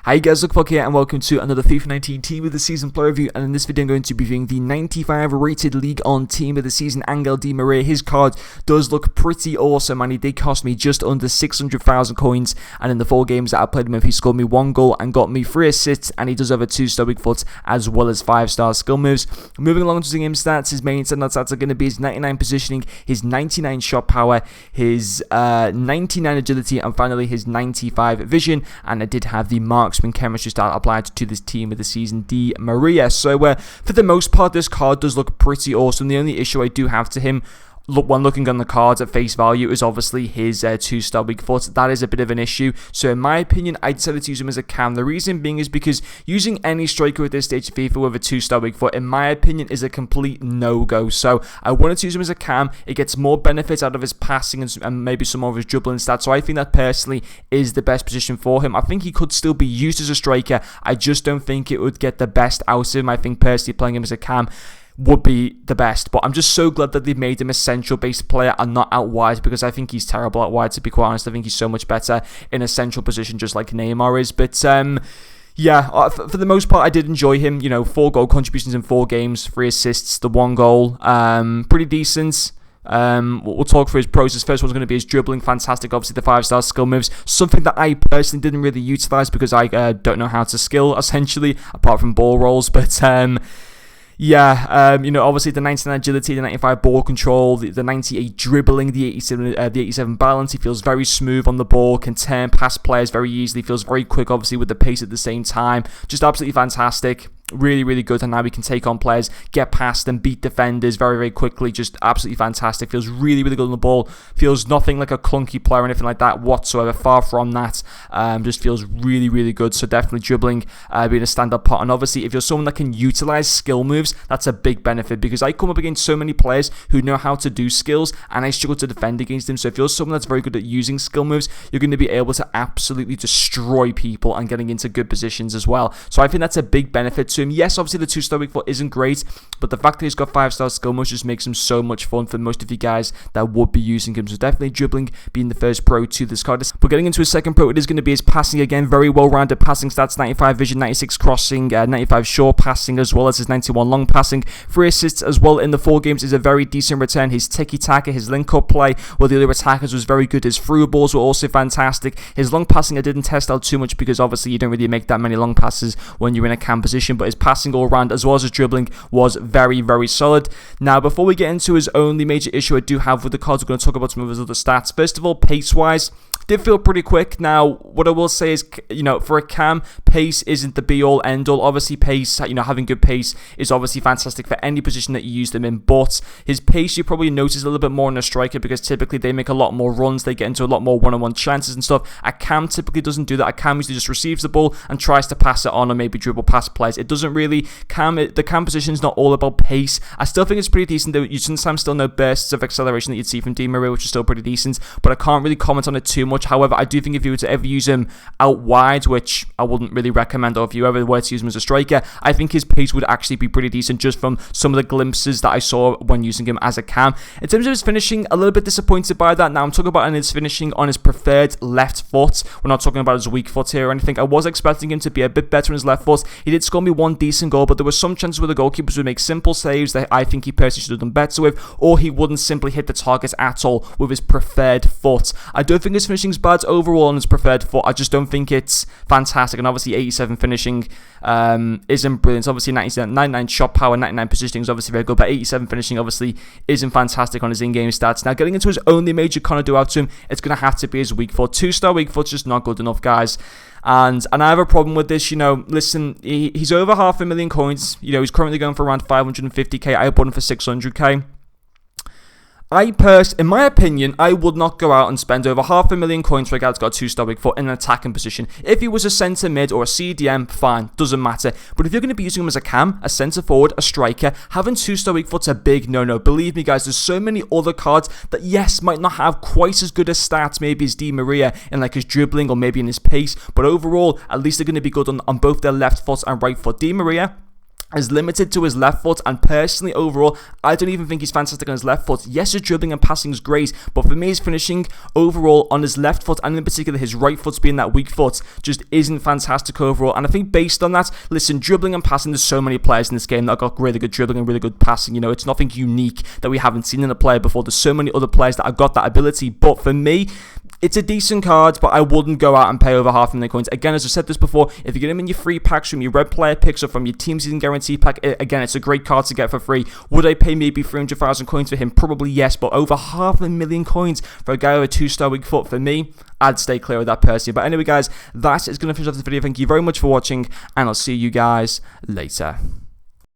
Hi guys, Look here and welcome to another FIFA 19 Team of the Season player review, and in this video I'm going to be reviewing the 95 rated League On Team of the Season, Angel Di Maria. His card does look pretty awesome and he did cost me just under 600,000 coins, and in the 4 games that I played him, he scored me 1 goal and got me 3 assists, and he does have a 2-star weak foot as well as 5-star skill moves. Moving along to the game stats, his main standout stats are going to be his 99 positioning, his 99 shot power, his 99 agility, and finally his 95 vision. And I did have the marksman chemistry stat applied to this Team of the Season, Di Maria. So for the most part, this card does look pretty awesome. The only issue I do have to him, when looking on the cards at face value, is obviously his 2-star weak foot. That is a bit of an issue. So in my opinion, I decided to use him as a cam. The reason being is because using any striker at this stage of FIFA with a 2-star weak foot, in my opinion, is a complete no-go. So I wanted to use him as a cam. It gets more benefits out of his passing and maybe some more of his dribbling stats. So I think that personally is the best position for him. I think he could still be used as a striker. I just don't think it would get the best out of him. I think personally playing him as a cam would be the best, but I'm just so glad that they've made him a central based player and not out wide, because I think he's terrible out wide, to be quite honest. I think he's so much better in a central position, just like Neymar is. But yeah, for the most part, I did enjoy him. 4 goal contributions in 4 games, 3 assists, the 1 goal, pretty decent. We'll talk through his pros. His first one's going to be his dribbling, fantastic. Obviously the 5-star skill moves, something that I personally didn't really utilize because I don't know how to skill, essentially, apart from ball rolls. But yeah, obviously the 99 agility, the 95 ball control, the 98 dribbling, the 87 balance. He feels very smooth on the ball, can turn past players very easily, feels very quick, obviously, with the pace at the same time. Just absolutely fantastic. Really, really good. And now he can take on players, get past them, beat defenders very, very quickly. Just absolutely fantastic. Feels really, really good on the ball. Feels nothing like a clunky player or anything like that whatsoever. Far from that. Just feels really, really good. So definitely dribbling being a stand-up part. And obviously, if you're someone that can utilize skill moves, that's a big benefit, because I come up against so many players who know how to do skills and I struggle to defend against them. So if you're someone that's very good at using skill moves, you're going to be able to absolutely destroy people and getting into good positions as well. So I think that's a big benefit to him. Yes, obviously the 2-star weak foot isn't great, but the fact that he's got 5-star skill moves just makes him so much fun for most of you guys that would be using him. So definitely dribbling being the first pro to this card. But getting into his second pro, it is going to be his passing again. Very well-rounded passing stats, 95 vision, 96 crossing, 95 short passing, as well as his 91 long passing. 3 assists as well in the 4 games is a very decent return. His tiki-taka, his link-up play with the other attackers was very good. His through balls were also fantastic. His long passing I didn't test out too much because obviously you don't really make that many long passes when you're in a cam position, but his passing all around as well as his dribbling was very, very solid. Now, before we get into his only major issue I do have with the cards, we're going to talk about some of his other stats. First of all, pace-wise, did feel pretty quick. Now, what I will say is, for a cam, pace isn't the be-all, end-all. Obviously, pace, having good pace is obviously fantastic for any position that you use them in, but his pace you probably notice a little bit more in a striker because typically they make a lot more runs, they get into a lot more one-on-one chances and stuff. A cam typically doesn't do that. A cam usually just receives the ball and tries to pass it on or maybe dribble past players. It doesn't really, the cam position is not all about pace. I still think it's pretty decent, though. You sometimes still know bursts of acceleration that you'd see from Di Maria, which is still pretty decent, but I can't really comment on it too much. However, I do think if you were to ever use him out wide, which I wouldn't really recommend, or if you ever were to use him as a striker, I think his pace would actually be pretty decent just from some of the glimpses that I saw when using him as a cam. In terms of his finishing, a little bit disappointed by that. Now, I'm talking about his finishing on his preferred left foot. We're not talking about his weak foot here or anything. I was expecting him to be a bit better on his left foot. He did score me 1 decent goal, but there were some chances where the goalkeepers would make simple saves that I think he personally should have done better with, or he wouldn't simply hit the target at all with his preferred foot. I don't think his finishing's bad overall on his preferred foot. I just don't think it's fantastic. And obviously 87 finishing isn't brilliant. Obviously 99 shot power, 99 positioning is obviously very good, but 87 finishing obviously isn't fantastic on his in-game stats. Now, getting into his only major con I do out to him, it's going to have to be his weak foot. 2-star weak foot's just not good enough, guys. And I have a problem with this, listen, he's over 500,000 coins. He's currently going for around 550k. I bought him for 600k. In my opinion, I would not go out and spend over 500,000 coins for a guy that's got a 2-star weak foot in an attacking position. If he was a centre mid or a CDM, fine, doesn't matter. But if you're going to be using him as a cam, a centre forward, a striker, having 2-star weak foot's a big no-no. Believe me, guys, there's so many other cards that, yes, might not have quite as good as stats, maybe as Di Maria in like his dribbling or maybe in his pace, but overall, at least they're going to be good on both their left foot and right foot. Di Maria is limited to his left foot, and personally overall I don't even think he's fantastic on his left foot. Yes, his dribbling and passing is great, but for me his finishing overall on his left foot, and in particular his right foot being that weak foot, just isn't fantastic overall. And I think based on that, listen, dribbling and passing, there's so many players in this game that have got really good dribbling and really good passing. You know, it's nothing unique that we haven't seen in a player before. There's so many other players that have got that ability, but for me, it's a decent card, but I wouldn't go out and pay over $500,000 coins. Again, as I said this before, if you get him in your free packs from your red player picks or from your team season guarantee pack, again, it's a great card to get for free. Would I pay maybe 300,000 coins for him? Probably yes, but over $500,000 coins for a guy with a 2-star weak foot, for me, I'd stay clear of that personally. But anyway, guys, that is going to finish off this video. Thank you very much for watching, and I'll see you guys later.